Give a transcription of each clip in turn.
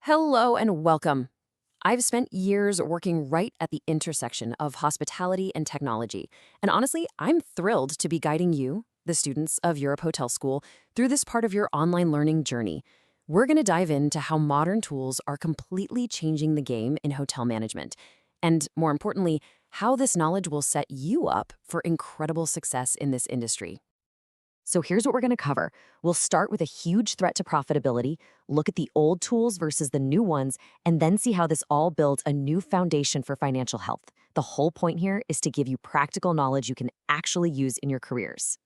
Hello and welcome. I've spent years working right at the intersection of hospitality and technology, and honestly, I'm thrilled to be guiding you, the students of Europe Hotel School, through this part of your online learning journey. We're going to dive into how modern tools are completely changing the game in hotel management, and more importantly, how this knowledge will set you up for incredible success in this industry. So here's what we're going to cover. We'll start with a huge threat to profitability, look at the old tools versus the new ones, and then see how this all builds a new foundation for financial health. The whole point here is to give you practical knowledge you can actually use in your careers.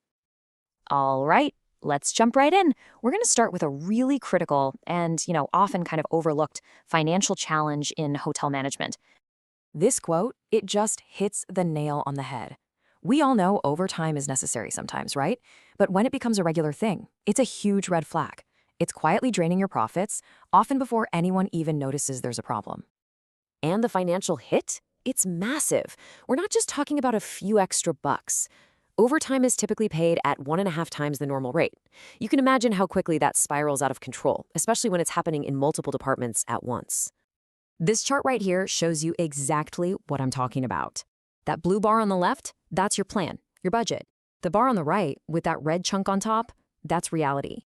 All right, let's jump right in. We're going to start with a really critical and, often kind of overlooked financial challenge in hotel management. This quote, it just hits the nail on the head. We all know overtime is necessary sometimes, right? But when it becomes a regular thing, it's a huge red flag. It's quietly draining your profits, often before anyone even notices there's a problem. And the financial hit? It's massive. We're not just talking about a few extra bucks. Overtime is typically paid at 1.5 times the normal rate. You can imagine how quickly that spirals out of control, especially when it's happening in multiple departments at once. This chart right here shows you exactly what I'm talking about. That blue bar on the left, that's your plan, your budget. The bar on the right, with that red chunk on top, that's reality.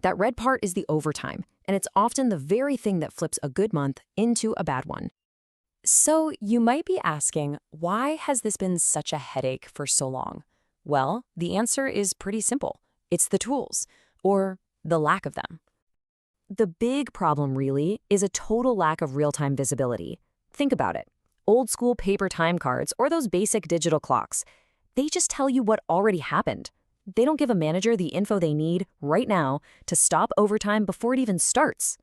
That red part is the overtime, and it's often the very thing that flips a good month into a bad one. So you might be asking, why has this been such a headache for so long? Well, the answer is pretty simple. It's the tools, or the lack of them. The big problem, really, is a total lack of real-time visibility. Think about it. Old school paper time cards or those basic digital clocks, they just tell you what already happened. They don't give a manager the info they need right now to stop overtime before it even starts.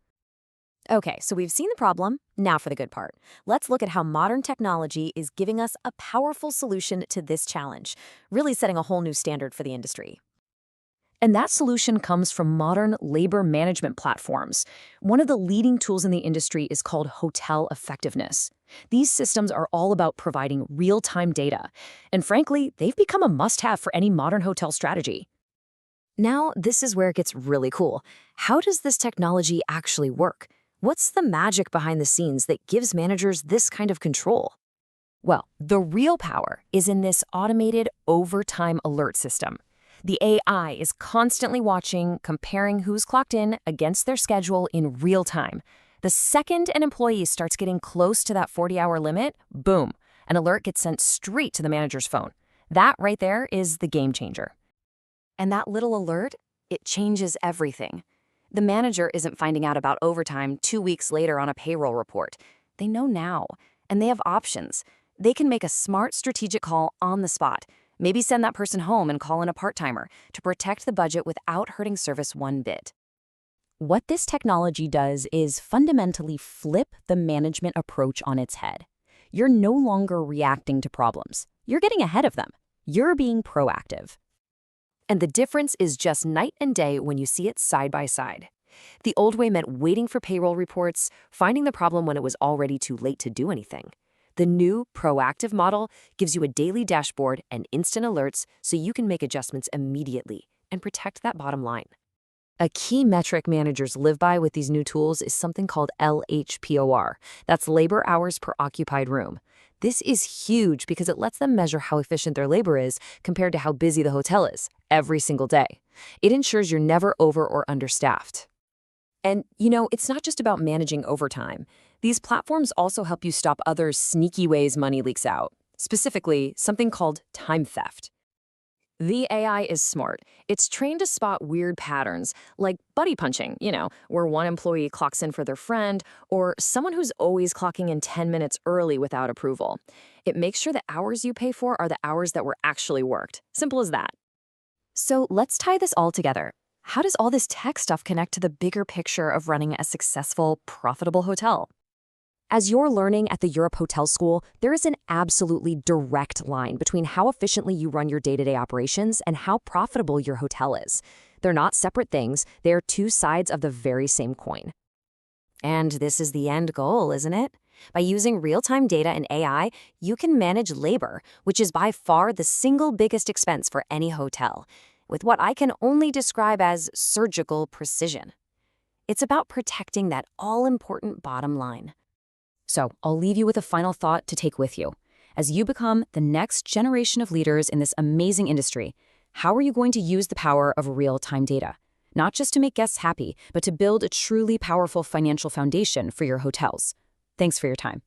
Okay, so we've seen the problem. Now for the good part. Let's look at how modern technology is giving us a powerful solution to this challenge, really setting a whole new standard for the industry. And that solution comes from modern labor management platforms. One of the leading tools in the industry is called Hotel Effectiveness. These systems are all about providing real-time data. And frankly, they've become a must-have for any modern hotel strategy. Now, this is where it gets really cool. How does this technology actually work? What's the magic behind the scenes that gives managers this kind of control? Well, the real power is in this automated overtime alert system. The AI is constantly watching, comparing who's clocked in against their schedule in real time. The second an employee starts getting close to that 40-hour limit, boom, an alert gets sent straight to the manager's phone. That right there is the game changer. And that little alert, it changes everything. The manager isn't finding out about overtime 2 weeks later on a payroll report. They know now, and they have options. They can make a smart strategic call on the spot. Maybe send that person home and call in a part-timer to protect the budget without hurting service one bit. What this technology does is fundamentally flip the management approach on its head. You're no longer reacting to problems. You're getting ahead of them. You're being proactive. And the difference is just night and day when you see it side by side. The old way meant waiting for payroll reports, finding the problem when it was already too late to do anything. The new proactive model gives you a daily dashboard and instant alerts so you can make adjustments immediately and protect that bottom line. A key metric managers live by with these new tools is something called LHPOR. That's labor hours per occupied room. This is huge because it lets them measure how efficient their labor is compared to how busy the hotel is every single day. It ensures you're never over or understaffed. And, it's not just about managing overtime. These platforms also help you stop other sneaky ways money leaks out, specifically something called time theft. The AI is smart. It's trained to spot weird patterns, like buddy punching, where one employee clocks in for their friend, or someone who's always clocking in 10 minutes early without approval. It makes sure the hours you pay for are the hours that were actually worked. Simple as that. So let's tie this all together. How does all this tech stuff connect to the bigger picture of running a successful, profitable hotel? As you're learning at the Europe Hotel School, there is an absolutely direct line between how efficiently you run your day-to-day operations and how profitable your hotel is. They're not separate things, they're two sides of the very same coin. And this is the end goal, isn't it? By using real-time data and AI, you can manage labor, which is by far the single biggest expense for any hotel, with what I can only describe as surgical precision. It's about protecting that all-important bottom line. So I'll leave you with a final thought to take with you. As you become the next generation of leaders in this amazing industry, how are you going to use the power of real-time data? Not just to make guests happy, but to build a truly powerful financial foundation for your hotels. Thanks for your time.